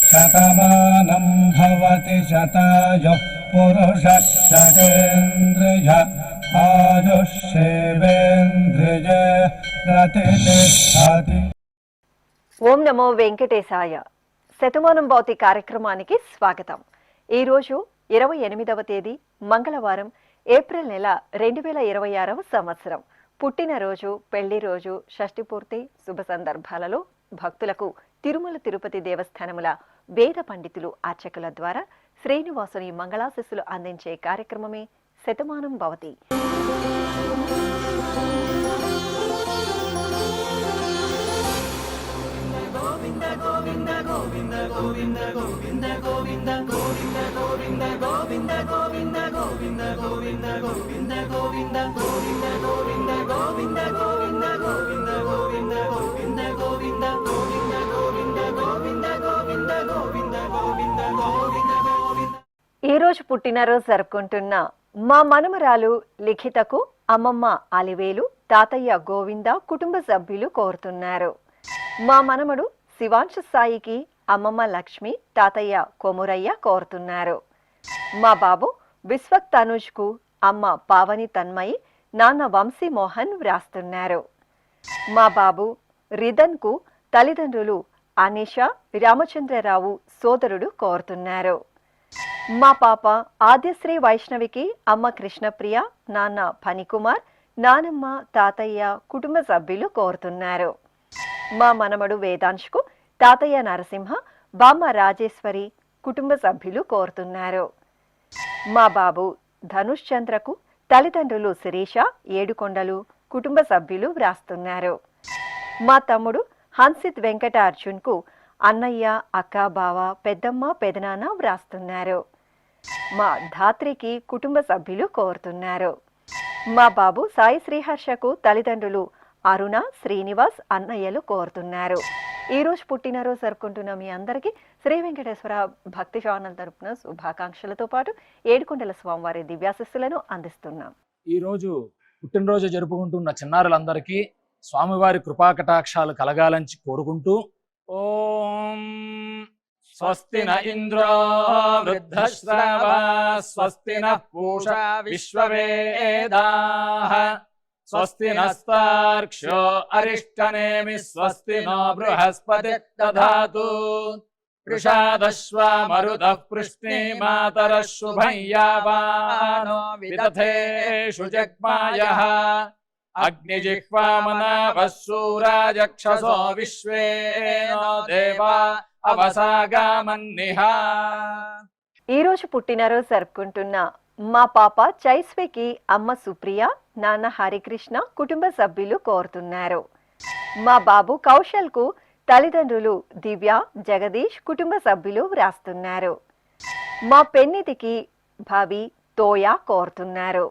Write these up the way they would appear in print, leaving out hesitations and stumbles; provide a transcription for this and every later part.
శతమానం భవతి శతాయుః పురుషः శతేంద్రియ ఆయుష్యేవేంద్రియ ప్రతిష్ఠతి. ఓం నమో వెంకటేశాయ. శతమానం భవతి కార్యక్రమానికి స్వాగతం. ఈరోజు 28వ తేదీ మంగళవారం, ఏప్రిల్ నెల 2026వ సంవత్సరం. పుట్టినరోజు, పెళ్లి రోజు, షష్ఠి పూర్తి శుభ సందర్భాలలో భక్తులకు తిరుమల తిరుపతి దేవస్థానముల వేద పండితులు, అర్చకుల ద్వారా శ్రీనివాసుని మంగళాశిస్సులు అందించే కార్యక్రమమే శతమానం భవతి. ఈ రోజు పుట్టినరోజు జరుపుకుంటున్న మా మనమరాలు లిఖితకు అమ్మమ్మ అలివేలు, తాతయ్య గోవింద కుటుంబ సభ్యులు కోరుతున్నారు. మా మనమడు శివాంశ సాయికి అమ్మమ్మ లక్ష్మి, తాతయ్య కొమురయ్య కోరుతున్నారు. మా బాబు విశ్వక్ తనుజ్కు అమ్మ పావని తన్మయి, నాన్న వంశీ మోహన్ వ్రాస్తున్నారు. మా బాబు రిదన్కు తల్లిదండ్రులు అనిష, రామచంద్రరావు సోదరుడు కోరుతున్నారు. మా పాప ఆద్యశ్రీ వైష్ణవికి అమ్మ కృష్ణప్రియ, నాన్న ఫణికుమార్, నానమ్మ, తాతయ్య కుటుంబ సభ్యులు కోరుతున్నారు. మా మనమడు వేదాంశ్కు తాతయ్య నరసింహ, బామ్మ రాజేశ్వరి కుటుంబ సభ్యులు కోరుతున్నారు. మా బాబు ధనుష్ చంద్రకు తల్లిదండ్రులు శిరీష, ఏడుకొండలు కుటుంబ సభ్యులు వ్రాస్తున్నారు. మా తమ్ముడు హన్సిత్ వెంకట అర్జున్కు అన్నయ్య, అక్క, బావ, పెద్దమ్మ, పెదనాన్న వ్రాస్తున్నారు. మా ధాత్రికి కుటుంబ సభ్యులు కోరుతున్నారు. మా బాబు సాయి శ్రీహర్షకు తల్లిదండ్రులు అరుణ, శ్రీనివాస్, అన్నయ్యలు కోరుతున్నారు. ఈ రోజు పుట్టినరోజు జరుపుకుంటున్న మీ అందరికీ శ్రీ వెంకటేశ్వర భక్తి ఛానల్ తరపున శుభాకాంక్షలతో పాటు ఏడుకొండల స్వామివారి దివ్యాశిస్సులను అందిస్తున్నాం. ఈ రోజు పుట్టినరోజు జరుపుకుంటున్న చిన్నారులందరికీ స్వామివారి కృపాకటాక్షాలు కలగాలని కోరుకుంటూ, ఓం స్వస్తి న ఇంద్రో వృద్ధశ్రవా స్వస్తి నః పూషా విశ్వవేదాః స్వస్తి నస్తార్క్ష్యో అరిష్టనేమి స్వస్తి నో బృహస్పతి దధాతు వృషాదశ్వా మరుతః పృష్ణే మాతరః శుభం యావానో విదథేషు జగ్మాయః అగ్నిజిహ్వామనాభः శూరాజక్షసో విశ్వేనో దేవా అవసాగామన్నిహ. ఈ రోజు పుట్టినరోజు జరుపుకుంటున్న మా పాప చైస్వికి అమ్మ సుప్రియ, నాన్న హరికృష్ణ కుటుంబ సభ్యులు కోరుతున్నారు. మా బాబు కౌశల్కు తల్లిదండ్రులు దివ్య, జగదీష్ కుటుంబ సభ్యులు వ్రాస్తున్నారు. మా పెన్నిధికి భవి, తోయ కోరుతున్నారు.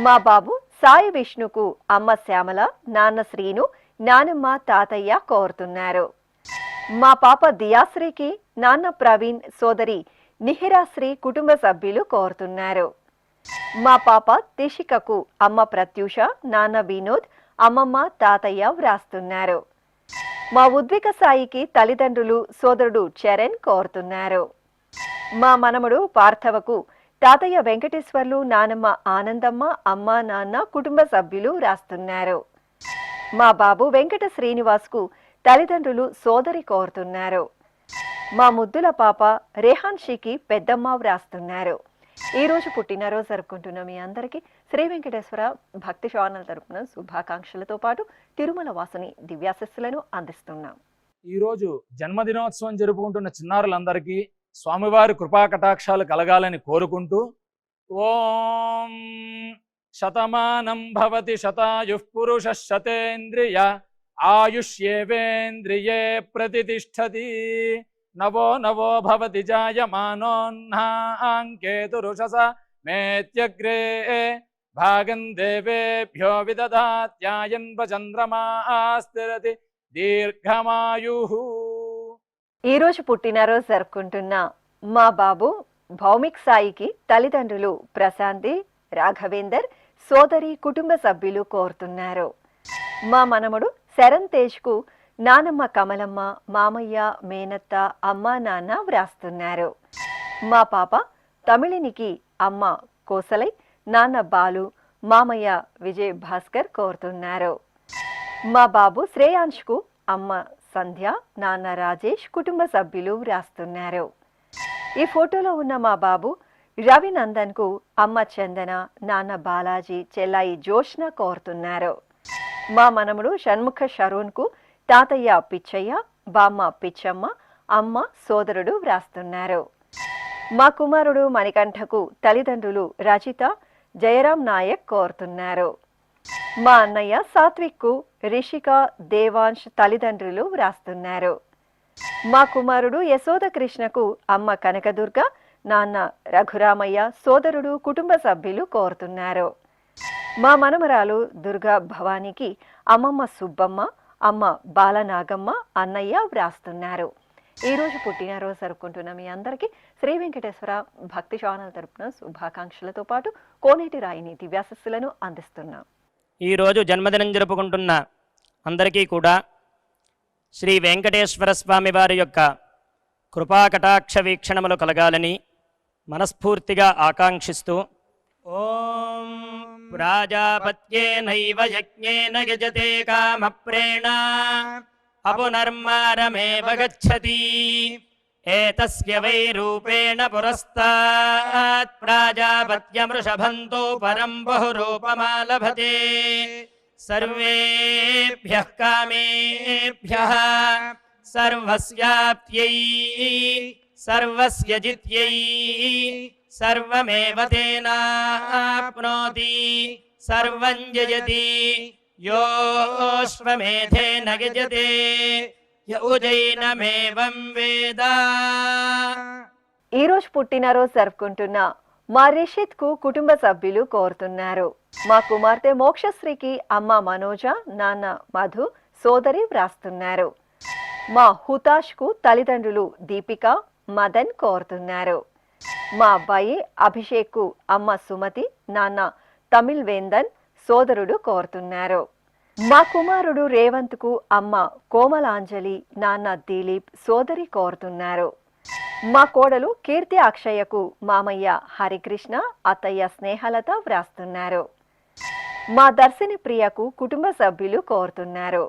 మా బాబు సాయి విష్ణుకు అమ్మ శ్యామల, నాన్న శ్రీను, నానమ్మ, తాతయ్య కోరుతున్నారు. మా పాప దియాశ్రీకి నాన్న ప్రవీణ్, సోదరి నిహిరాశ్రీ కుటుంబ సభ్యులు కోరుతున్నారు. మా పాప తిషికకు అమ్మ ప్రత్యూష, నాన్న వినోద్, అమ్మమ్మ, తాతయ్య వ్రాస్తున్నారు. మా ఉద్విక సాయికి తల్లిదండ్రులు సోదరుడు చరణ్ కోరుతున్నారు. మా మనముడు పార్థవకు తాతయ్య వెంకటేశ్వర్లు, నానమ్మ ఆనందమ్మ, అమ్మ, నాన్న కుటుంబ సభ్యులు రాస్తున్నారు. మా బాబు వెంకట శ్రీనివాస్కు తల్లిదండ్రులు సోదరి కోరుతున్నారు. మా ముద్దుల పాప రేహాన్షికి పెద్దమ్మ వ్రాస్తున్నారు. ఈ రోజు పుట్టినరోజు జరుపుకుంటున్న మీ అందరికీ శ్రీ వెంకటేశ్వర భక్తి ఛానల్ తరపున శుభాకాంక్షలతో పాటు తిరుమల వాసుని దివ్యాశిస్సులను అందిస్తున్నాం. ఈ రోజు జన్మదినోత్సవం జరుపుకుంటున్న చిన్నారులందరికీ స్వామివారి కృపాకటాక్షాలు కలగాలని కోరుకుంటూ, ఓం శతమానం భవతి శతాయుః పురుషః శతేంద్రియ ఆయుష్యేవేంద్రియే ప్రతిష్ఠతి నవో నవో భవతి జాయమానోన్హాంకేతురుషస మేత్యగ్రే భాగం దేవేభ్యో విదధాత్యాయన్వ చంద్రమాస్థిరతి దీర్ఘమాయుః. ఈ రోజు పుట్టినరోజు జరుపుకుంటున్న మా బాబు భౌమిక్ సాయికి తల్లిదండ్రులు ప్రశాంతి, రాఘవేందర్, సోదరి కుటుంబ సభ్యులు కోరుతున్నారు. మా మనమడు శరణ్ తేజ్కు నానమ్మ కమలమ్మ, మామయ్య, మేనత్త, అమ్మ, నాన్న వ్రాస్తున్నారు. మా పాప తమిళినికి అమ్మ కోసలై, నాన్న బాలు, మామయ్య విజయ్ భాస్కర్ కోరుతున్నారు. మా బాబు శ్రేయాంష్కు అమ్మ సంధ్య, నాన్న రాజేష్, కుటుంబ సభ్యులు వ్రాస్తున్నారు. ఈ ఫోటోలో ఉన్న మా బాబు రవినందన్కు అమ్మ చందన, నాన్న బాలాజీ, చెల్లాయి జోష్న కోరుతున్నారు. మా మనముడు షణ్ముఖ షరూన్కు తాతయ్య పిచ్చయ్య, బామ్మ పిచ్చమ్మ, అమ్మ సోదరుడు వ్రాస్తున్నారు. మా కుమారుడు మణికంఠకు తల్లిదండ్రులు రజిత, జయరాం నాయక్ కోరుతున్నారు. మా అన్నయ్య సాత్విక్కు రిషిక, దేవాంశ్ తల్లిదండ్రులు వ్రాస్తున్నారు. మా కుమారుడు యశోద కృష్ణకు అమ్మ కనకదుర్గ, నాన్న రఘురామయ్య, సోదరుడు, కుటుంబ సభ్యులు కోరుతున్నారు. మా మనమరాలు దుర్గా భవానీకి అమ్మమ్మ సుబ్బమ్మ, అమ్మ బాలనాగమ్మ, అన్నయ్య వ్రాస్తున్నారు. ఈరోజు పుట్టినరోజు జరుపుకుంటున్న మీ అందరికీ శ్రీ వెంకటేశ్వర భక్తి ఛానల్ తరపున శుభాకాంక్షలతో పాటు కోనేటి రాయిని దివ్యాశస్సులను అందిస్తున్నాం. ఈరోజు జన్మదినం జరుపుకుంటున్న అందరికీ కూడా శ్రీ వెంకటేశ్వర స్వామి వారి యొక్క కృపాకటాక్ష వీక్షణములు కలగాలని మనస్ఫూర్తిగా ఆకాంక్షిస్తూ ఓం ప్రాజాపత్యేనైవ యజ్ఞేన యజతే కామప్రేణ అపునర్మారమేవ గచ్చతి ఏతస్య వై రూపేణ పురస్తాత్ ప్రాజాపత్యమృషభంతో పరం బహురూపమాలభతే సర్వేభ్యః కామేభ్యః సర్వస్యాప్త్యై సర్వస్య జిత్యై సర్వమేవ తేనాప్నోతి సర్వం జయతి యోశ్వమేధేన గజతే యౌజైనమేవం వేద. ఈరోజు పుట్టినరోజు జరుపుకుంటున్న మా రిషిత్ కు కుటుంబ సభ్యులు కోరుతున్నారు. మా కుమార్తె మోక్షశ్రీకి అమ్మ మనోజ, నాన్న మధు, సోదరి వ్రాస్తున్నారు. మా హుతాష్ కు తల్లిదండ్రులు దీపిక, మదన్ కోరుతున్నారు. మా అబ్బాయి అభిషేక్ కు అమ్మ సుమతి, నాన్న తమిళ్ వేందన్, సోదరుడు కోరుతున్నారు. మా కుమారుడు రేవంత్ కు అమ్మ కోమలాంజలి, నాన్న దిలీప్, సోదరి కోరుతున్నారు. మా కోడలు కీర్తి అక్షయకు మామయ్య హరికృష్ణ, అత్తయ్య స్నేహలత వ్రాస్తున్నారు. మా దర్శిని ప్రియకు కుటుంబ సభ్యులు కోరుతున్నారు.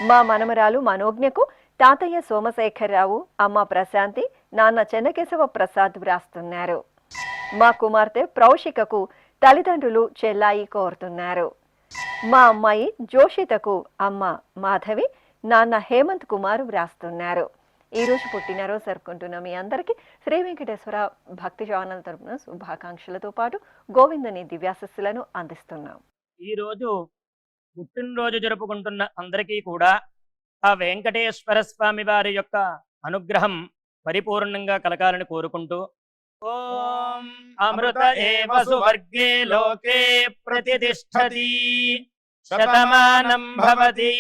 మా మనమరాలు మనోజ్ఞకు తాతయ్య సోమశేఖరరావు, అమ్మ ప్రశాంతి, నాన్న చెన్నకేశవ ప్రసాద్ వ్రాస్తున్నారు. మా కుమార్తె ప్రౌషికకు తల్లిదండ్రులు చెల్లాయి కోరుతున్నారు. మా అమ్మాయి జోషితకు అమ్మ మాధవి, నాన్న హేమంత్ కుమార్ వ్రాస్తున్నారు. ఈరోజు పుట్టినరోజు జరుపుకుంటున్న మీ అందరికీ శ్రీ వెంకటేశ్వర భక్తి ఛానల్ తరపున శుభాకాంక్షలతో పాటు గోవిందుని దివ్యాశస్సులను అందిస్తున్నాం. ఈరోజు పుట్టినరోజు జరుపుకుంటున్న అందరికీ కూడా ఆ వెంకటేశ్వర స్వామి వారి యొక్క అనుగ్రహం పరిపూర్ణంగా కలగాలని కోరుకుంటూ ఓం అమృత ఏవ సువర్గే లోకే ప్రతిష్ఠతి శతమానం భవతి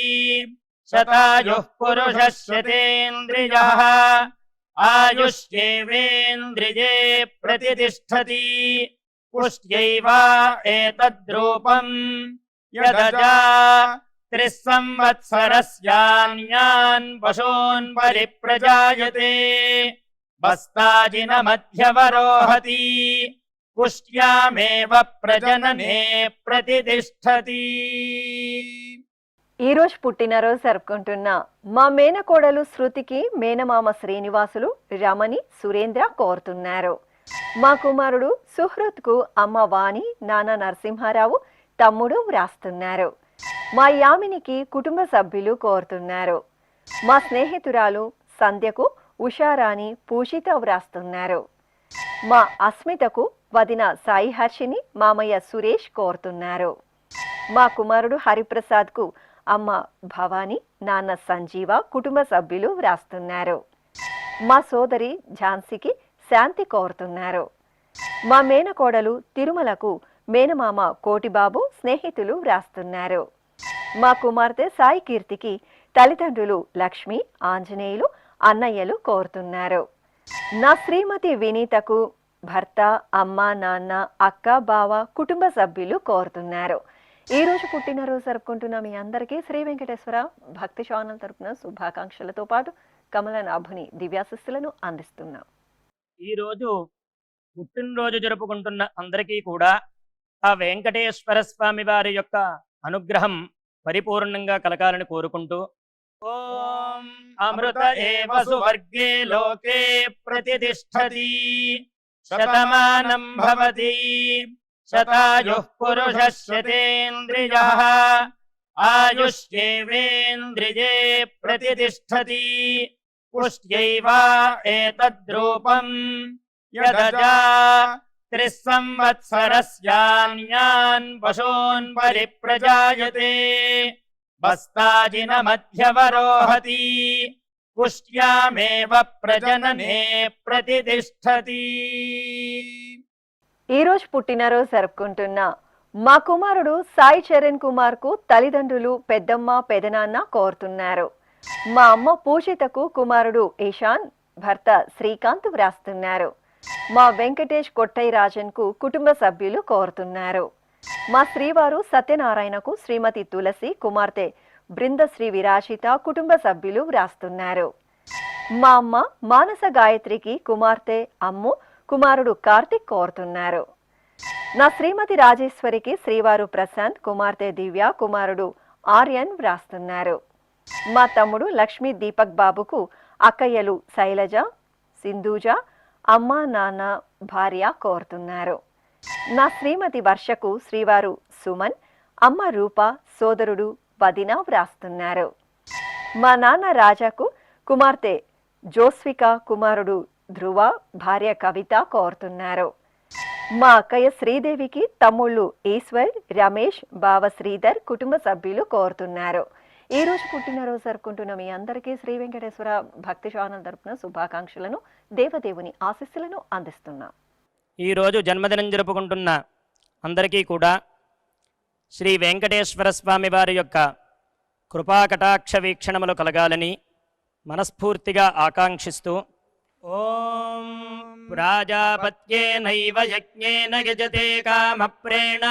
శతాయుః పురుషः శతేంద్రియః ఆయుష్యేవేంద్రియే ప్రతిష్ఠతి పుష్ట్యైవ ఏతద్రూపం యదజా త్రిస్సంవత్సరస్యాన్యాన్ పశూన్ పరిప్రజాయతే బస్తాజిన మధ్యవరోహతి పుష్ట్యామేవ ప్రజననే ప్రతిష్ఠతి. ఈరోజు పుట్టినరోజు జరుపుకుంటున్న మా మేనకోడలు శృతికి మేనమామ శ్రీనివాసులు, రమణి, సురేంద్ర కోరుతున్నారు. మా కుమారుడు సుహృత్కు అమ్మ వాణి, నాన్న నరసింహారావు, తమ్ముడు వ్రాస్తున్నారు. మా యామినికి కుటుంబ సభ్యులు కోరుతున్నారు. మా స్నేహితురాలు సంధ్యకు ఉషారాణి, పూజిత వ్రాస్తున్నారు. మా అస్మితకు వదిన సాయి హర్షిని, మామయ్య సురేష్ కోరుతున్నారు. మా కుమారుడు హరిప్రసాద్కు అమ్మ భవాని, నాన్న సంజీవ, కుటుంబ సభ్యులు వ్రాస్తున్నారు. మా సోదరి ఝాన్సీకి శాంతి కోరుతున్నారు. మా మేనకోడలు తిరుమలకు మేనమామ కోటిబాబు, స్నేహితులు వ్రాస్తున్నారు. మా కుమార్తె సాయి కీర్తికి తల్లిదండ్రులు లక్ష్మి, ఆంజనేయులు, అన్నయ్యలు కోరుతున్నారు. నా శ్రీమతి వినీతకు భర్త, అమ్మ, నాన్న, అక్క, బావ, కుటుంబ సభ్యులు కోరుతున్నారు. ఈ రోజు పుట్టినరోజు జరుపుకుంటున్న మీ అందరికీ శ్రీ వెంకటేశ్వర భక్తి ఛానల్ తరపున శుభాకాంక్షలతో పాటు కమలనాభుని దివ్యాశిస్సులను అందిస్తున్నాం. ఈ రోజు పుట్టినరోజు జరుపుకుంటున్న అందరికీ కూడా ఆ వెంకటేశ్వర స్వామి వారి యొక్క అనుగ్రహం పరిపూర్ణంగా కలగాలని కోరుకుంటూ ఓం అమృత ఏవ సువర్గే లోకే ప్రతిష్ఠతి శతమానం భవతి శతాయుః పురుషः శతేంద్రియః ఆయుష్యేవేంద్రియే ప్రతిష్ఠతి పుష్ట్యైవ ఏతద్రూపం యదజా త్రిస్సంవత్సరస్యాన్యాన్ పశూన్ పరిప్రజాయతే బస్తాజిన మధ్యవరోహతి పుష్ట్యామేవ ప్రజననే ప్రతిష్ఠతి. ఈ రోజు పుట్టినరోజు జరుపుకుంటున్న మా కుమారుడు సాయి చరణ్ కుమార్ కు తల్లిదండ్రులు పెద్దమ్మ పెదనాన్న కోరుతున్నారు. మా అమ్మ పూజితకు కుమారుడు ఈశాన్, భర్త శ్రీకాంత్ వ్రాస్తున్నారు. మా వెంకటేష్ కొట్టయ్య రాజన్ కు కుటుంబ సభ్యులు కోరుతున్నారు. మా శ్రీవారు సత్యనారాయణకు శ్రీమతి తులసి, కుమార్తె బృందశ్రీ విరాజిత కుటుంబ సభ్యులు వ్రాస్తున్నారు. మా అమ్మ మానస గాయత్రికి కుమార్తె అమ్ము, కుమారుడు కార్తిక్ కోరుతున్నారు. నా శ్రీమతి రాజేశ్వరికి శ్రీవారు ప్రశాంత్, కుమార్తె దివ్య, కుమారుడు ఆర్యన్ వ్రాస్తున్నారు. మా తమ్ముడు లక్ష్మీ దీపక్ బాబుకు అక్కయ్యలు శైలజ, సింధూజ, అమ్మ నాన్న భార్య కోరుతున్నారు. నా శ్రీమతి వర్షకు శ్రీవారు సుమన్, అమ్మ రూప, సోదరుడు వదిన వ్రాస్తున్నారు. మా నాన్న రాజాకు కుమార్తె జోస్విక, కుమారుడు ధ్రువ, భార్య కవిత కోరుతున్నారు. మా అక్కయ్య శ్రీదేవికి తమ్ముళ్ళు ఈశ్వర్, రమేష్, బావ శ్రీధర్ కుటుంబ సభ్యులు కోరుతున్నారు. ఈ రోజు పుట్టినరోజు జరుపుకుంటున్న మీ అందరికీ శ్రీ వెంకటేశ్వర భక్తి ఛానల్ తరపున శుభాకాంక్షలను, దేవదేవుని ఆశీస్సులను అందిస్తున్నాం. ఈరోజు జన్మదినం జరుపుకుంటున్న అందరికీ కూడా శ్రీ వెంకటేశ్వర స్వామి వారి యొక్క కృపాకటాక్ష వీక్షణములు కలగాలని మనస్ఫూర్తిగా ఆకాంక్షిస్తూ ఓం ప్రాజాపత్యేనైవ యజ్ఞేన యజతే కామప్రేణ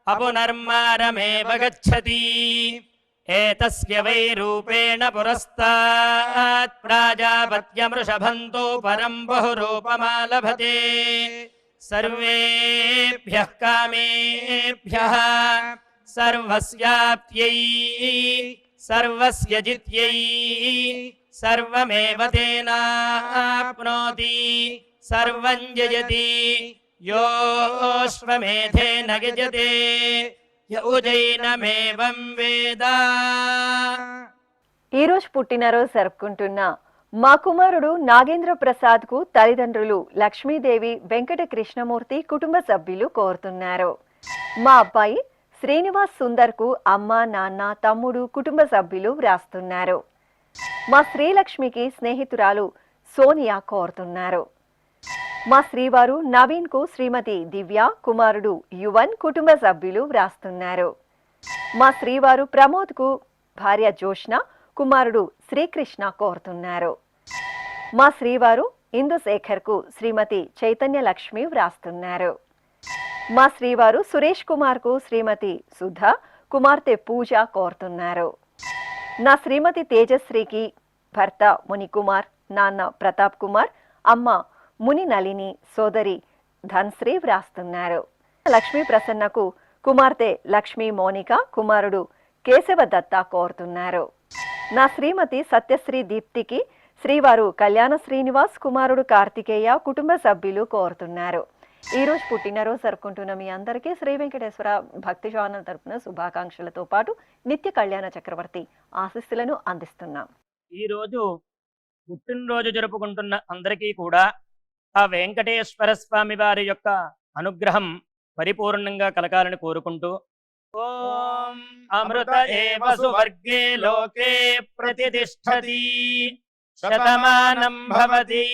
అపునర్మారమేవ గచ్చతి ఏతస్య వై రూపేణ పురస్తాత్ ప్రాజాపత్యమృషభంతో పరం బహురూపమాలభతే సర్వేభ్యః కామేభ్యః సర్వస్యాప్త్యై సర్వస్య జిత్యై సర్వమేవ తేనాప్నోతి సర్వం జయతి యోశ్వమేధేన యజతే యౌజైనమేవం వేద. ఈ రోజు పుట్టినరోజు జరుపుకుంటున్న మా కుమారుడు నాగేంద్ర ప్రసాద్ కు తల్లిదండ్రులు లక్ష్మీదేవి, వెంకట కృష్ణమూర్తి కుటుంబ సభ్యులు కోరుతున్నారు. మా అబ్బాయి శ్రీనివాస్ సుందర్ కు అమ్మ నాన్న తమ్ముడు కుటుంబ సభ్యులు వ్రాస్తున్నారు. మా శ్రీలక్ష్మికి స్నేహితురాలు సోనియా కోరుతున్నారు. మా శ్రీవారు నవీన్ కు శ్రీమతి దివ్య, కుమారుడు యువన్ కుటుంబ సభ్యులు వ్రాస్తున్నారు. మా శ్రీవారు ప్రమోద్ కు భార్య జోష్న, కుమారుడు శ్రీకృష్ణ కోరుతున్నారు. మా శ్రీవారు ఇందుశేఖర్ కు శ్రీమతి చైతన్య లక్ష్మి వ్రాస్తున్నారు. మా శ్రీవారు సురేష్ కుమార్ కు శ్రీమతి సుధ, కుమార్తె పూజ కోరుతున్నారు. నా శ్రీమతి తేజశ్రీకి భర్త మునికుమార్, నాన్న ప్రతాప్ కుమార్, అమ్మ ముని నళిని, సోదరి ధన్శ్రీ వ్రాస్తున్నారు. లక్ష్మీ ప్రసన్నకు కుమార్తె లక్ష్మీ మోనిక, కుమారుడు కేశవ దత్త కోరుతున్నారు. నా శ్రీమతి సత్యశ్రీ దీప్తికి శ్రీవారు కళ్యాణ శ్రీనివాస్, కుమారుడు కార్తికేయ కుటుంబ సభ్యులు కోరుతున్నారు. ఈ రోజు పుట్టినరోజు జరుపుకుంటున్న మీ అందరికీ శ్రీ వెంకటేశ్వర భక్తి ఛానల్ తరపున శుభాకాంక్షలతో పాటు నిత్య కళ్యాణ చక్రవర్తి ఆశీస్సులను అందిస్తున్నాం. ఈరోజు పుట్టినరోజు జరుపుకుంటున్న అందరికీ కూడా ఆ వెంకటేశ్వర స్వామి వారి యొక్క అనుగ్రహం పరిపూర్ణంగా కలగాలని కోరుకుంటూ ఓం అమృత ఏవ సువర్గే లోకే ప్రతిష్ఠతి శతమానం భవతి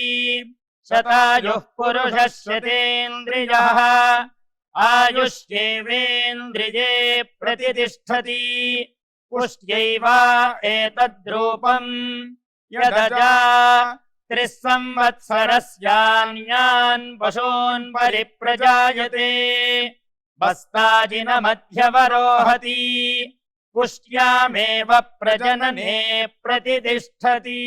శతాయుః పురుషः శతేంద్రియః ఆయుష్యేవేంద్రియే ప్రతిష్ఠతి పుష్ట్యైవ ఏతద్రూపం యదజా త్రిస్సంవత్సరస్యాన్యాన్ పశూన్ పరిప్రజాయతే बस्ताजिनमध्यवरोहति पुष्ट्यामेव प्रजनने प्रतितिष्ठति।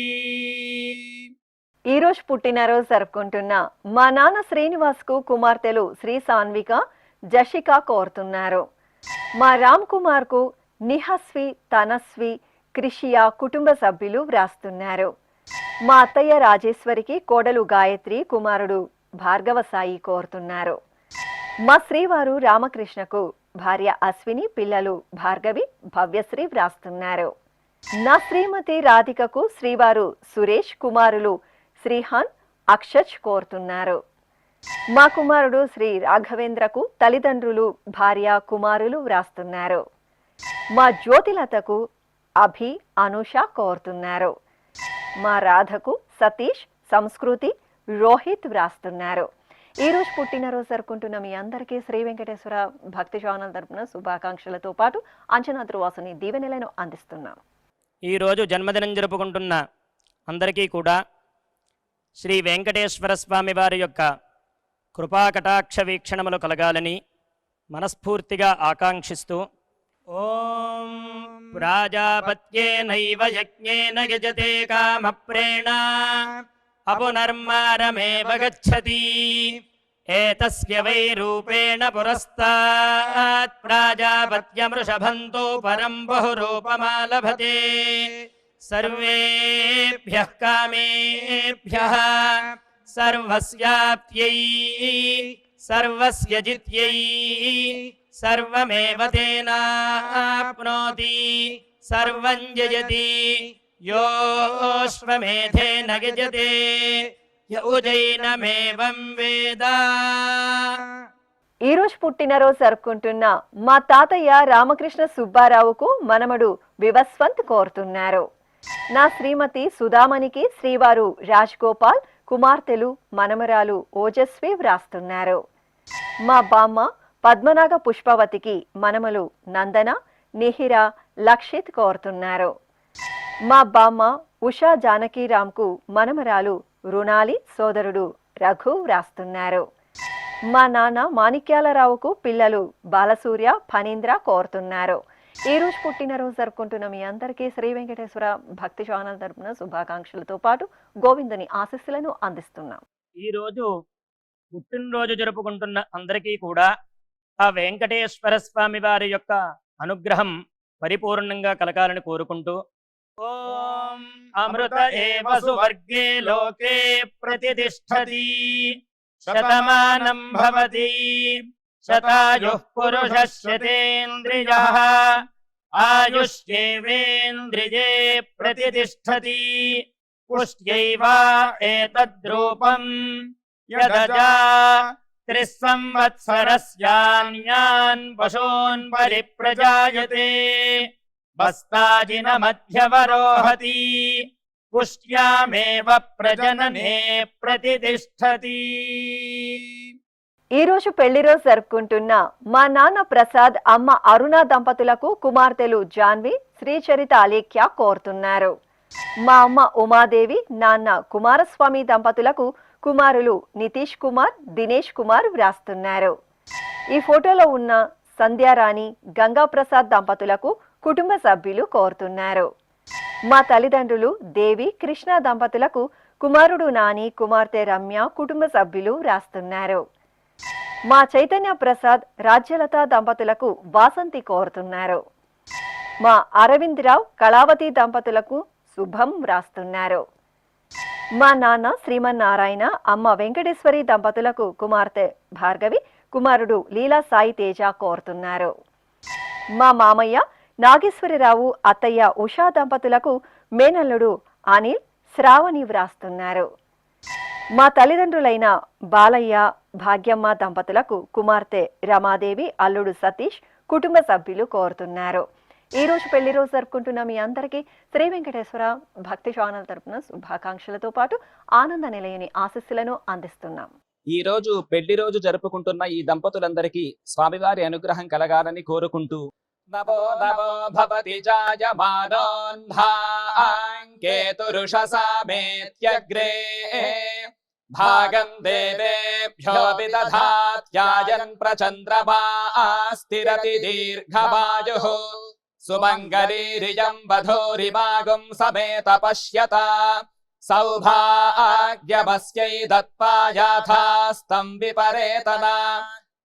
ఈ రోజు పుట్టినరోజు జరుపుకుంటున్న మా నాన్న శ్రీనివాస్ కు కుమార్తెలు శ్రీ సాన్విక జషిక కోరుతున్నారు. మా రామ్ కుమార్ కు నిహస్వి తనస్వి క్రిషియా కుటుంబ సభ్యులు వ్రాస్తున్నారు. మా అత్తయ్య రాజేశ్వరికి కోడలు గాయత్రి కుమారుడు భార్గవ సాయి కోరుతున్నారు. మా శ్రీవారు రామకృష్ణకు భార్య అశ్విని పిల్లలు భార్గవి భవ్యశ్రీ వ్రాస్తున్నారు. నా శ్రీమతి రాధికకు శ్రీవారు సురేష్ కుమారులు శ్రీహాన్ అక్షజ్ కోరుతున్నారు. మా కుమారుడు శ్రీ రాఘవేంద్రకు తల్లిదండ్రులు భార్య కుమారులు వ్రాస్తున్నారు. మా జ్యోతిలతకు అభి అనూష కోరుతున్నారు. మా రాధకు సతీష్ సంస్కృతి రోహిత్ వ్రాస్తున్నారు. ఈ రోజు పుట్టినరోజు జరుపుకుంటున్న మీ అందరికీ శ్రీ వెంకటేశ్వర భక్తి ఛానల్ తరపున శుభాకాంక్షలతో పాటు అంచనా ధ్రువాసుని దీవెనలను అందిస్తున్నాం. ఈరోజు జన్మదినం జరుపుకుంటున్న అందరికీ కూడా శ్రీ వెంకటేశ్వర స్వామి వారి యొక్క కృపాకటాక్ష వీక్షణములు కలగాలని మనస్ఫూర్తిగా ఆకాంక్షిస్తూ ఓం ప్రాజాపత్యేనైవ యజ్ఞేన యజతే కామప్రేణ అపునర్మారమేవ గచ్చతి ఏతస్య వై రూపేణ పురస్తాత్ ప్రాజాపత్యమృషభంతో పరం బహురూపమాలభతే सर्वेभ्यः कामेभ्यः सर्वस्याप्त्यै सर्वस्य जित्यै सर्वमेव तेनाप्नोति सर्वं जयति योऽश्वमेधेन यजते य उजैनमेवं वेद. ఈ రోజు పుట్టినరోజు జరుపుకుంటున్న మా తాతయ్య రామకృష్ణ సుబ్బారావుకు మనమడు వివస్వంత్ కోరుతున్నారు. నా శ్రీమతి సుధామణికి శ్రీవారు రాజ్ గోపాల్ కుమార్తెలు మనమరాలు ఓజస్వి వ్రాస్తున్నారు. మా బామ్మ పద్మనాగ పుష్పవతికి మనమలు నందన నిహిర లక్షిత్ కోరుతున్నారు. మా బామ్మ ఉషా జానకీరామ్కు మనమరాలు రుణాలి సోదరుడు రఘు వ్రాస్తున్నారు. మా నాన్న మాణిక్యాలరావుకు పిల్లలు బాలసూర్య ఫణీంద్ర కోరుతున్నారు. ఈ రోజు పుట్టినరోజు జరుపుకుంటున్న మీ అందరికీ శ్రీ వెంకటేశ్వర భక్తి ఛానల్ తరపున శుభాకాంక్షలతో పాటు గోవిందుని ఆశీస్సులను అందిస్తున్నాం. ఈ రోజు పుట్టినరోజు జరుపుకుంటున్న అందరికీ కూడా ఆ వెంకటేశ్వర స్వామి వారి యొక్క అనుగ్రహం పరిపూర్ణంగా కలగాలని కోరుకుంటూ ఓం అమృత ఏవ సువర్గే లోకే ప్రతిష్ఠతి శతమానం భవతి శతాయుః పురుషః శతేంద్రియః ఆయుష్యేవేంద్రియే ప్రతిష్ఠతి పుష్ట్యైవ ఏతద్రూపం యదజా త్రిస్సంవత్సరస్యాన్యాన్ పశూన్ పరిప్రజాయతే బస్తాజినమధ్యవరోహతి పుష్ట్యామేవ ప్రజననే ప్రతిష్ఠతి. ఈ రోజు పెళ్లి రోజు జరుపుకుంటున్న మా నాన్న ప్రసాద్ అమ్మ అరుణ దంపతులకు కుమార్తెలు జాన్వి శ్రీచరిత అలేఖ్య కోరుతున్నారు. మా అమ్మ ఉమాదేవి నాన్న కుమారస్వామి దంపతులకు కుమారులు నితీష్ కుమార్ దినేష్ కుమార్ వ్రాస్తున్నారు. ఈ ఫోటోలో ఉన్న సంధ్యారాణి గంగాప్రసాద్ దంపతులకు కుటుంబ సభ్యులు కోరుతున్నారు. మా తల్లిదండ్రులు దేవి కృష్ణ దంపతులకు కుమారుడు నాని కుమార్తె రమ్య కుటుంబ సభ్యులు వ్రాస్తున్నారు. మా చైతన్య ప్రసాద్ రాజ్యలత దంపతులకు వాసంతి కోరుతున్నారు. మా అరవింద్ రావు కళావతి దంపతులకు శుభం వ్రాస్తున్నారు. మా నాన్న శ్రీమన్నారాయణ అమ్మ వెంకటేశ్వరి దంపతులకు కుమార్తె భార్గవి కుమారుడు లీలా సాయి తేజ కోరుతున్నారు. మా మామయ్య నాగేశ్వరరావు అత్తయ్య ఉషా దంపతులకు మేనల్లుడు అనిల్ శ్రావణి వ్రాస్తున్నారు. మా తల్లిదండ్రులైన బాలయ్య భాగ్యమ్మ దంపతులకు కుమార్తె రమాదేవి అల్లుడు సతీష్ కుటుంబ సభ్యులు కోరుతున్నారు. ఈ రోజు పెళ్లి రోజు జరుపుకుంటున్న మీ అందరికీ శ్రీ వెంకటేశ్వర భక్తి ఛానల్ తరపున శుభాకాంక్షలతో పాటు ఆనంద నిలయని ఆశీస్సులను అందిస్తున్నాం. ఈ రోజు పెళ్లి రోజు జరుపుకుంటున్న ఈ దంపతులందరికీ స్వామివారి అనుగ్రహం కలగాలని కోరుకుంటూ నమో నమో భవతి జాయమానోన్ధాంకేతురుషసామేత్యగ్రే భాగం దేవేభ్యో విదధాత్యాయన్ ప్రచంద్రమా స్థిరతి దీర్ఘమాయుః సుమంగళీరియం వధూరిమాగం సమేత పశ్యత సౌభాగ్యమస్యై దత్పాయాథాస్తం విపరేతన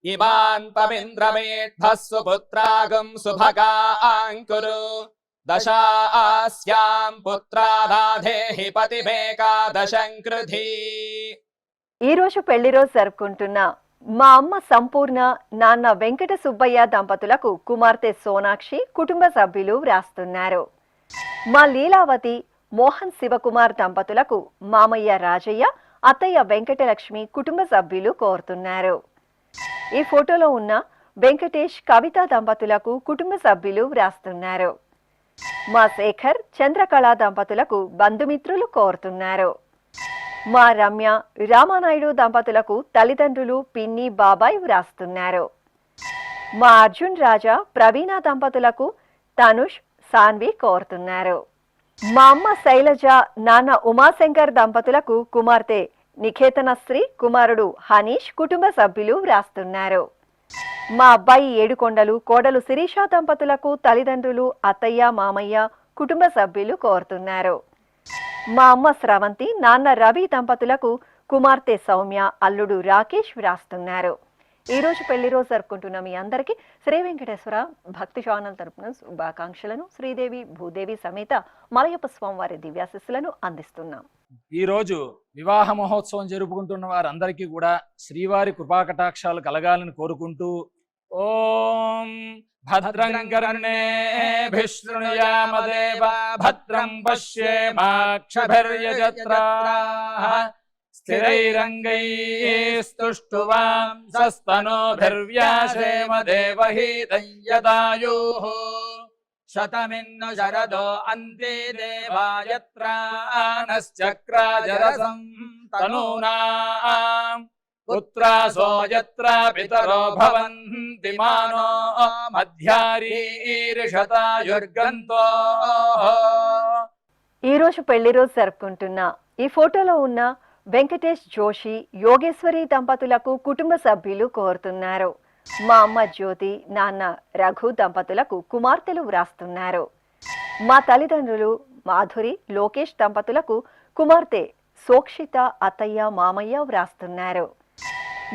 ఇమాన్ పవింద్రమేఢ్భస్సు పుత్రాగం సుభగాంకురు దశాస్యాం పుత్రానాధేహి పతిమేకాదశం కృధి. ఈ రోజు పెళ్లి రోజు జరుపుకుంటున్న మా అమ్మ సంపూర్ణ, నాన్న వెంకట సుబ్బయ్య దంపతులకు కుమార్తె సోనాక్షి కుటుంబ సభ్యులు వ్రాస్తున్నారు. మా లీలావతి, మోహన్ శివకుమార్ దంపతులకు మామయ్య రాజయ్య, అత్తయ్య వెంకటలక్ష్మి కుటుంబ సభ్యులు కోరుతున్నారు. ఈ ఫోటోలో ఉన్న వెంకటేష్, కవిత దంపతులకు కుటుంబ సభ్యులు వ్రాస్తున్నారు. మా శేఖర్, చంద్రకళ దంపతులకు బంధుమిత్రులు కోరుతున్నారు. మా రమ్య, రామానాయుడు దంపతులకు తల్లిదండ్రులు, పిన్ని, బాబాయ్ వ్రాస్తున్నారు. మా అర్జున్ రాజా, ప్రవీణ దంపతులకు తనుష్, సాన్వి కోరుతున్నారు. మా అమ్మ శైలజ, నాన్న ఉమాశంకర్ దంపతులకు కుమార్తె నికేతనశ్రీ, కుమారుడు హనీష్ కుటుంబ సభ్యులు వ్రాస్తున్నారు. మా అబ్బాయి ఏడుకొండలు, కోడలు శిరీష దంపతులకు తల్లిదండ్రులు, అత్తయ్య, మామయ్య కుటుంబ సభ్యులు కోరుతున్నారు. మా అమ్మ స్రవంతి, నాన్న రవి దంపతులకు కుమార్తె సౌమ్య, అల్లుడు రాకేష్ వ్రాస్తున్నారు. ఈ రోజు పెళ్లి రోజు జరుపుకుంటున్న మీ అందరికీ శ్రీ వెంకటేశ్వర భక్తి ఛానల్ తరపున శుభాకాంక్షలను, శ్రీదేవి భూదేవి సమేత మలయప్ప స్వామివారి దివ్యాశిస్సులను అందిస్తున్నాం. ఈ రోజు వివాహ మహోత్సవం జరుపుకుంటున్న వారందరికీ కూడా శ్రీవారి కృపాకటాక్షాలు కలగాలని కోరుకుంటూ ఓం భద్రం కర్ణేభిః శృణుయామదేవ భద్రం పశ్యేమాక్షభిర్యజత్రాః స్థిరైరంగైస్తుష్టువాంసస్తనోభిర్వ్యాశేమ దేవహీతం యదాయుః శతమిన్ను శరదో అంతే దేవాయత్రానశ్చక్రాజరసం తనూనాం పుత్రాసో యత్ర పితరో భవంతి మానో మధ్యారీర్షతాయుర్గంతో. ఈ రోజు పెళ్లి రోజు జరుపుకుంటున్న ఈ ఫోటోలో ఉన్న వెంకటేష్ జోషి, యోగేశ్వరి దంపతులకు కుటుంబ సభ్యులు కోరుతున్నారు. మా అమ్మ జ్యోతి, నాన్న రఘు దంపతులకు కుమార్తెలు వ్రాస్తున్నారు. మా తల్లిదండ్రులు మాధురి, లోకేష్ దంపతులకు కుమార్తె సోక్షిత, అత్తయ్య, మామయ్య వ్రాస్తున్నారు.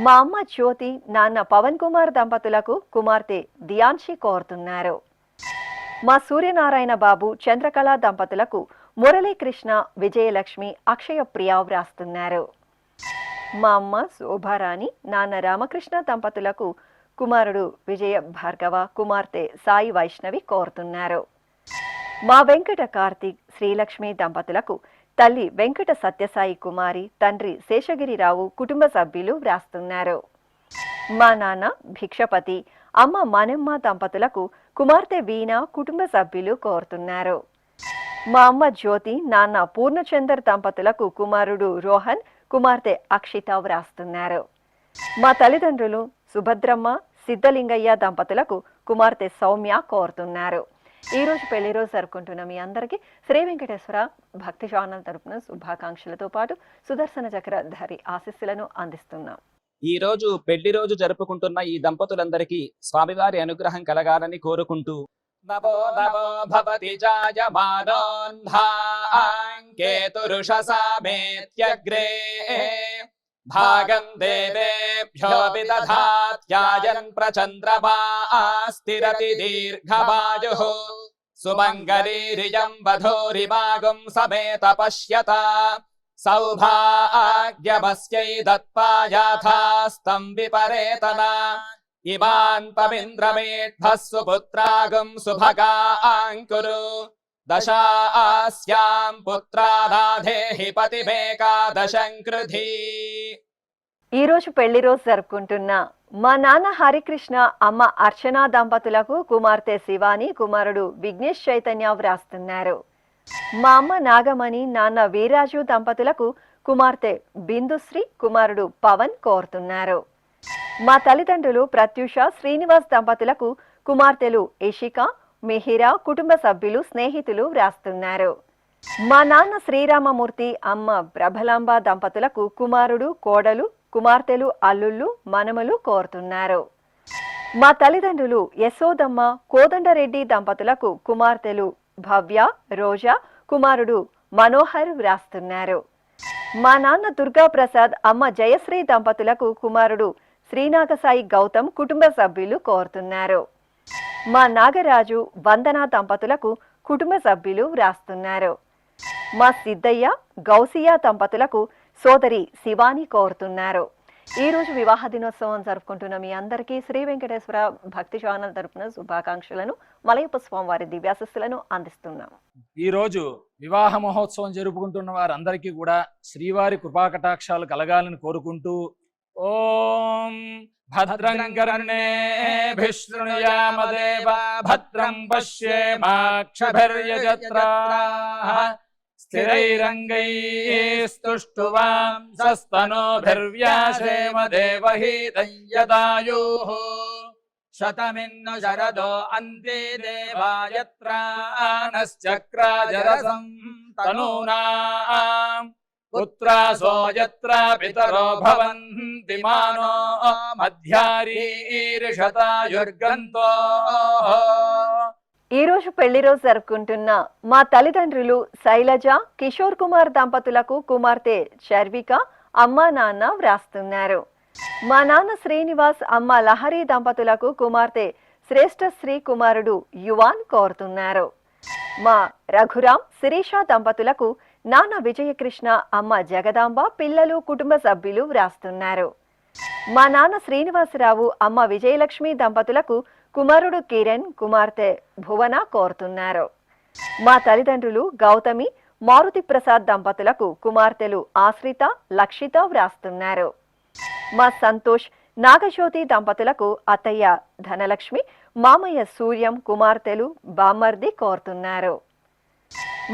మా అమ్మ జ్యోతి, నాన్న పవన్ కుమార్ దంపతులకు కుమార్తె దియాన్షి కోరుతున్నారు. మా సూర్యనారాయణ బాబు, చంద్రకళ దంపతులకు మురళీకృష్ణ, విజయలక్ష్మి, అక్షయ ప్రియ వ్రాస్తున్నారు. మా అమ్మ శోభారాణి, నాన్న రామకృష్ణ దంపతులకు కుమారుడు విజయ భార్గవ, కుమార్తె సాయి వైష్ణవి కోరుతున్నారు. మా వెంకట కార్తీక్, శ్రీలక్ష్మి దంపతులకు తల్లి వెంకట సత్యసాయి కుమారి, తండ్రి శేషగిరిరావు కుటుంబ సభ్యులు వ్రాస్తున్నారు. మా నాన్న భిక్షపతి, అమ్మ మనమ్మ దంపతులకు కుమార్తె వీణ కుటుంబ సభ్యులు కోరుతున్నారు. మా అమ్మ జ్యోతి, నాన్న పూర్ణచందర్ దంపతులకు కుమారుడు రోహన్, కుమార్తె అక్షిత వ్రాస్తున్నారు. మా తల్లిదండ్రులు సుభద్రమ్మ, సిద్ధలింగయ్య దంపతులకు కుమార్తె సౌమ్య కోరుతున్నారు. ఈ రోజు పెళ్లి రోజు జరుపుకుంటున్న మీ అందరికీ శ్రీ వెంకటేశ్వర భక్తి ఛానల్ తరపున శుభాకాంక్షలతో పాటు సుదర్శన చక్రధారి ఆశీస్సులను అందిస్తున్నాం. ఈ రోజు పెళ్లి రోజు జరుపుకుంటున్న ఈ దంపతులందరికీ స్వామివారి అనుగ్రహం కలగాలని కోరుకుంటూ నమో నమో భవతి జాయమానోన్ధాంకేతురుషసామేత్యగ్రే భాగం దేవేభ్యో విదధాత్యాయన్ ప్రచంద్రమా స్థిరతి దీర్ఘమాయుః సుమంగళీరియం వధూరిమాగం సమేత పశ్యత సౌభాగ్యమస్యై దత్పాయాథాస్తం విపరేతన ఇమాన్ పవింద్రమేఢ్భస్సు పుత్రాగం సుభగాంకురు దశాస్యాం పుత్రానాధేహి పతిమేకాదశం కృధి. ఈ రోజు పెళ్లి రోజు జరుపుకుంటున్న మా నాన్న హరికృష్ణ, అమ్మ అర్చన దంపతులకు కుమార్తె శివాని, కుమారుడు విఘ్నేష్ చైతన్య వ్రాస్తున్నారు. మా అమ్మ నాగమణి, నాన్న వీరాజు దంపతులకు కుమార్తె బిందుశ్రీ, కుమారుడు పవన్ కోరుతున్నారు. మా తల్లిదండ్రులు ప్రత్యూష, శ్రీనివాస్ దంపతులకు కుమార్తెలు ఇషిక, మిహిరా కుటుంబ సభ్యులు, స్నేహితులు వ్రాస్తున్నారు. మా నాన్న శ్రీరామమూర్తి అమ్మ ప్రభలాంబ దంపతులకు కుమారుడు కోడలు కుమార్తెలు అల్లుళ్ళు మనమలు కోరుతున్నారు. మా తల్లిదండ్రులు యశోదమ్మ కోదండరెడ్డి దంపతులకు కుమార్తెలు భవ్య రోజా కుమారుడు మనోహర్ వ్రాస్తున్నారు. మా నాన్న దుర్గాప్రసాద్ అమ్మ జయశ్రీ దంపతులకు కుమారుడు శ్రీనాగసాయి గౌతమ్ కుటుంబ సభ్యులు కోరుతున్నారు. మా నాగరాజు వందన దంపతులకు కుటుంబ సభ్యులు వ్రాస్తున్నారు. మా సిద్ధయ్య గౌసియా దంపతులకు సోదరి శివాని కోరుతున్నారు. ఈ రోజు వివాహ దినోత్సవం జరుపుకుంటున్న మీ అందరికీ శ్రీ వెంకటేశ్వర భక్తి ఛానల్ తరపున శుభాకాంక్షలను మలయప్ప స్వామి వారి దివ్యాశస్సులను అందిస్తున్నాం. ఈ రోజు వివాహ మహోత్సవం జరుపుకుంటున్న వారందరికీ కూడా శ్రీవారి కృపాకటాక్షాలు కలగాలని కోరుకుంటూ ఓం భద్రం కర్ణేభిః శృణుయామదేవ భద్రం పశ్యేమాక్షభిర్యజత్రాః స్థిరైరంగైస్తుష్టువాం సస్తనోభిర్వ్యాసేమ దేవహీతం యదాయుః శతమిన్ను శరదో అంతే దేవాయత్రానశ్చక్రాజరసం తనూనాం పుత్రాసో యత్ర పితరో భవంతి మానో మధ్యారీర్షతాయుర్గంతో. ఈ రోజు పెళ్లి రోజు జరుపుకుంటున్న మా తల్లిదండ్రులు శైలజ కిషోర్ కుమార్ దంపతులకు కుమార్తె శర్విక అమ్మా నాన్న వ్రాస్తున్నారు. మా నాన్న శ్రీనివాస్ అమ్మ లహరి దంపతులకు కుమార్తె శ్రేష్ఠశ్రీ కుమారుడు యువాన్ కోరుతున్నారు. మా రఘురాం శిరీష దంపతులకు నాన్న విజయకృష్ణ అమ్మ జగదాంబ పిల్లలు కుటుంబ సభ్యులు వ్రాస్తున్నారు. మా నాన్న శ్రీనివాసరావు అమ్మ విజయలక్ష్మి దంపతులకు కుమారుడు కిరణ్ కుమార్తె భువన కోరుతున్నారు. మా తల్లిదండ్రులు గౌతమి మారుతి ప్రసాద్ దంపతులకు కుమార్తెలు ఆశ్రిత లక్షిత వ్రాస్తున్నారు. మా సంతోష్ నాగజ్యోతి దంపతులకు అత్తయ్య ధనలక్ష్మి మామయ్య సూర్యం కుమార్తెలు బామర్ది కోరుతున్నారు.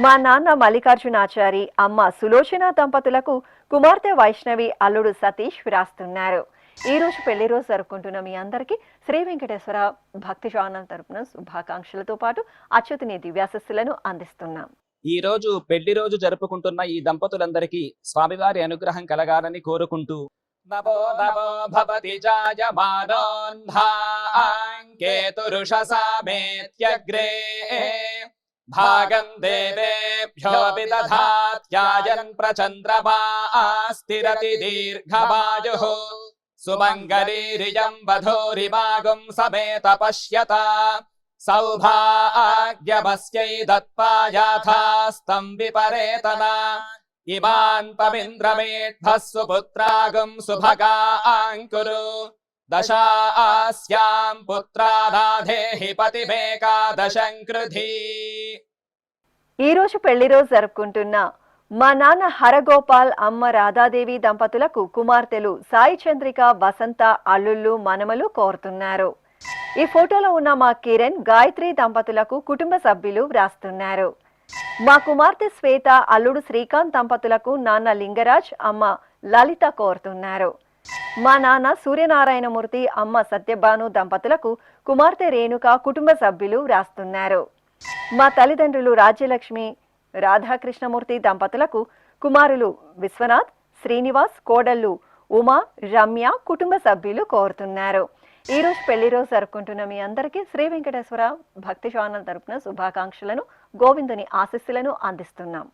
మా నాన్న మల్లికార్జునాచారి అమ్మ సులోచన దంపతులకు కుమార్తె వైష్ణవి అల్లుడు సతీష్ వ్రాస్తున్నారు. ఈ రోజు పెళ్లి రోజు జరుపుకుంటున్న మీ అందరికీ శ్రీ వెంకటేశ్వర భక్తి ఛానల్ తరపున శుభాకాంక్షలతో పాటు అచ్యుతుని దివ్యాశస్సులను అందిస్తున్నాం. ఈ రోజు పెళ్లి రోజు జరుపుకుంటున్న ఈ దంపతులందరికీ స్వామివారి అనుగ్రహం కలగాలని కోరుకుంటూ నమో నమో భవతి జాయమానోన్ధాంకేతురుషసామేత్యగ్రే భాగం దేవేభ్యో విదధాత్యాయన్ ప్రచంద్రమా స్థిరతి దీర్ఘమాయుః సుమంగళీరియం వధూరిమాగుం సమేత పశ్యత సౌభాగ్యమస్యై దత్పాయాథాస్తం విపరేతనా ఇమాన్ పవింద్రమేఢ్భః సుపుత్రాగుం సుభగాంకురు దశాస్యాం పుత్రానాధేహి పతిమేకాదశం కృధి. ఈ రోజు పెళ్లి రోజు జరుపుకుంటున్న మా నాన్న హరగోపాల్ అమ్మ రాధాదేవి దంపతులకు కుమార్తెలు సాయి చంద్రిక వసంత అల్లుళ్ళు మనమలు కోరుతున్నారు. ఈ ఫోటోలో ఉన్న మా కిరణ్ గాయత్రి దంపతులకు కుటుంబ సభ్యులు వ్రాస్తున్నారు. మా కుమార్తె శ్వేత అల్లుడు శ్రీకాంత్ దంపతులకు నాన్న లింగరాజ్ అమ్మ లలిత కోరుతున్నారు. మా నాన్న సూర్యనారాయణమూర్తి అమ్మ సత్యభాను దంపతులకు కుమార్తె రేణుక కుటుంబ సభ్యులు వ్రాస్తున్నారు. మా తల్లిదండ్రులు రాజ్యలక్ష్మి రాధాకృష్ణమూర్తి దంపతులకు కుమారులు విశ్వనాథ్ శ్రీనివాస్ కోడళ్ళు ఉమా రమ్య కుటుంబ సభ్యులు కోరుతున్నారు. ఈ రోజు పెళ్లి రోజు జరుపుకుంటున్న మీ అందరికీ శ్రీ వెంకటేశ్వర భక్తి ఛానల్ తరపున శుభాకాంక్షలను గోవిందుని ఆశీస్సులను అందిస్తున్నాం.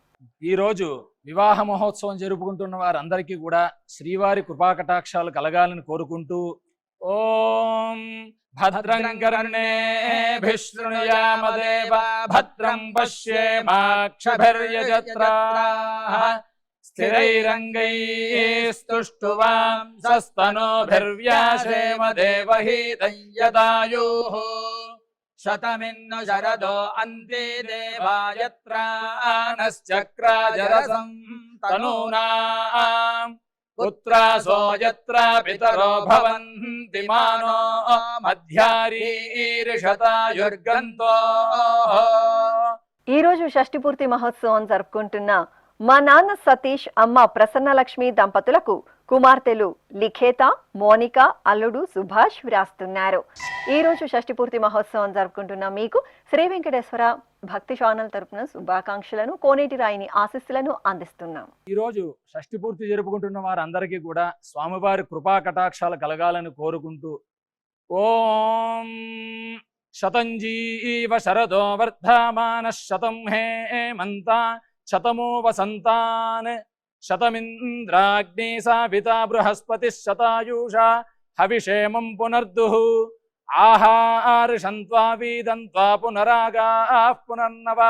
ఈ రోజు వివాహ మహోత్సవం జరుపుకుంటున్న వారందరికీ కూడా శ్రీవారి కృపాకటాక్షాలు కలగాలని కోరుకుంటూ ఓం భద్రం కర్ణేభిః శృణుయామదేవ భద్రం పశ్యేమాక్షభిర్యజత్రాః స్థిరైరంగైస్తుష్టువాం సస్తనోభిర్వ్యాసేమ దేవహీతం యదాయుః శతమిన్ను శరదో అంతే దేవాయత్రానశ్చక్రాజరసం తనూనాం పుత్రాసో యత్ర పితరో భవంతి మానో మధ్యారీర్షతాయుర్గంతో. ఈ రోజు షష్ఠి పూర్తి మహోత్సవం జరుపుకుంటున్న మా నాన్న సతీష్ అమ్మ ప్రసన్నలక్ష్మి దంపతులకు కుమార్తెలు లిఖేత, మోనిక, అల్లుడు సుభాష్ వ్రాస్తున్నారు. ఈ రోజు షష్ఠి పూర్తి మహోత్సవం జరుపుకుంటున్న మీకు శ్రీ వెంకటేశ్వర భక్తి ఛానల్ తరపున శుభాకాంక్షలను, కోనేటి రాయిని ఆశీస్సులను అందిస్తున్నాం. ఈ రోజు షష్ఠి పూర్తి జరుపుకుంటున్న వారందరికీ కూడా స్వామివారి కృపా కటాక్షాలు కలగాలని కోరుకుంటూ ఓం శతంజీవ శరదో వర్ధమాన శతం హేమంత శతమో వసంతాన్ శతమింద్రాగ్ని సావిత బృహస్పతి శతాయూషా హవిషేమం పునర్దుః ఆహార్షంత్వా వీదంత్వా పునరాగాః పునర్నవ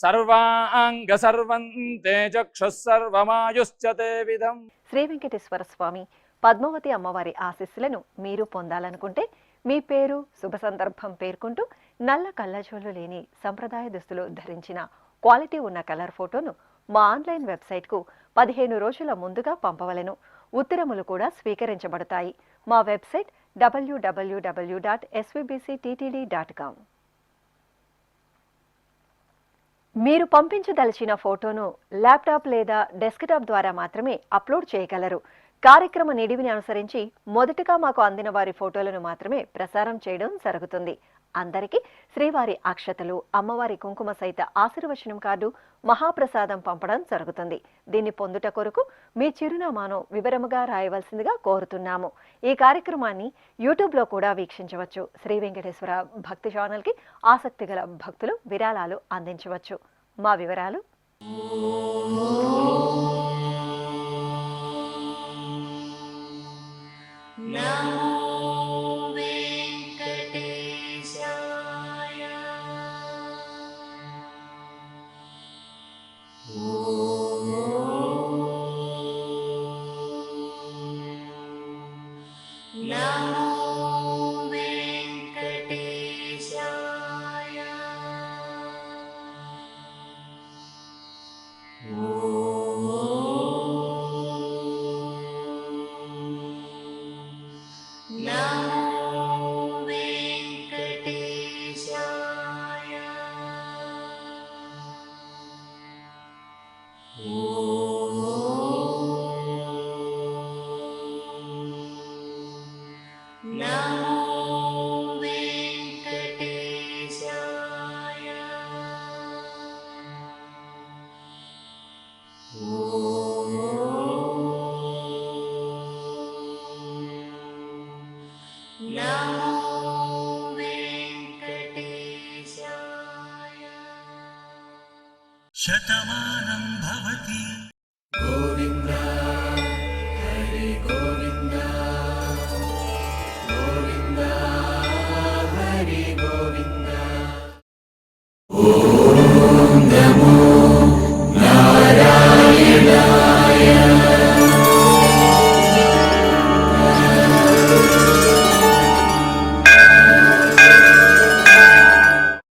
సర్వాంగ సర్వంతే చక్షుః సర్వమాయుశ్చ తే విధం. శ్రీ వెంకటేశ్వర స్వామి పద్మావతి అమ్మవారి ఆశీస్సులను మీరు పొందాలనుకుంటే మీ పేరు, శుభ సందర్భం పేర్కొంటూ నల్ల కళ్ళజోళ్ళు లేని సంప్రదాయ దుస్తులు ధరించిన క్వాలిటీ ఉన్న కలర్ ఫోటోను మా ఆన్లైన్ వెబ్సైట్కు 15 రోజుల ముందుగా పంపవలెను. ఉత్తరములు కూడా స్వీకరించబడతాయి. మా వెబ్సైట్ www.svbcttd.com. మీరు పంపించదలిచిన ఫోటోను ల్యాప్టాప్ లేదా డెస్క్టాప్ ద్వారా మాత్రమే అప్లోడ్ చేయగలరు. కార్యక్రమ నిడివిని అనుసరించి మొదటగా మాకు అందిన వారి ఫోటోలను మాత్రమే ప్రసారం చేయడం జరుగుతుంది. అందరికీ శ్రీవారి అక్షతలు, అమ్మవారి కుంకుమ సహిత ఆశీర్వచనం కార్డు, మహాప్రసాదం పంపడం జరుగుతుంది. దీన్ని పొందుట కొరకు మీ చిరునామాను వివరముగా రాయవలసిందిగా కోరుతున్నాము. ఈ కార్యక్రమాన్ని యూట్యూబ్లో కూడా వీక్షించవచ్చు. శ్రీ వెంకటేశ్వర భక్తి ఛానల్కి ఆసక్తి గల భక్తులు విరాళాలు అందించవచ్చు. మా వివరాలు: శతమానం భవతి. ఓం నమో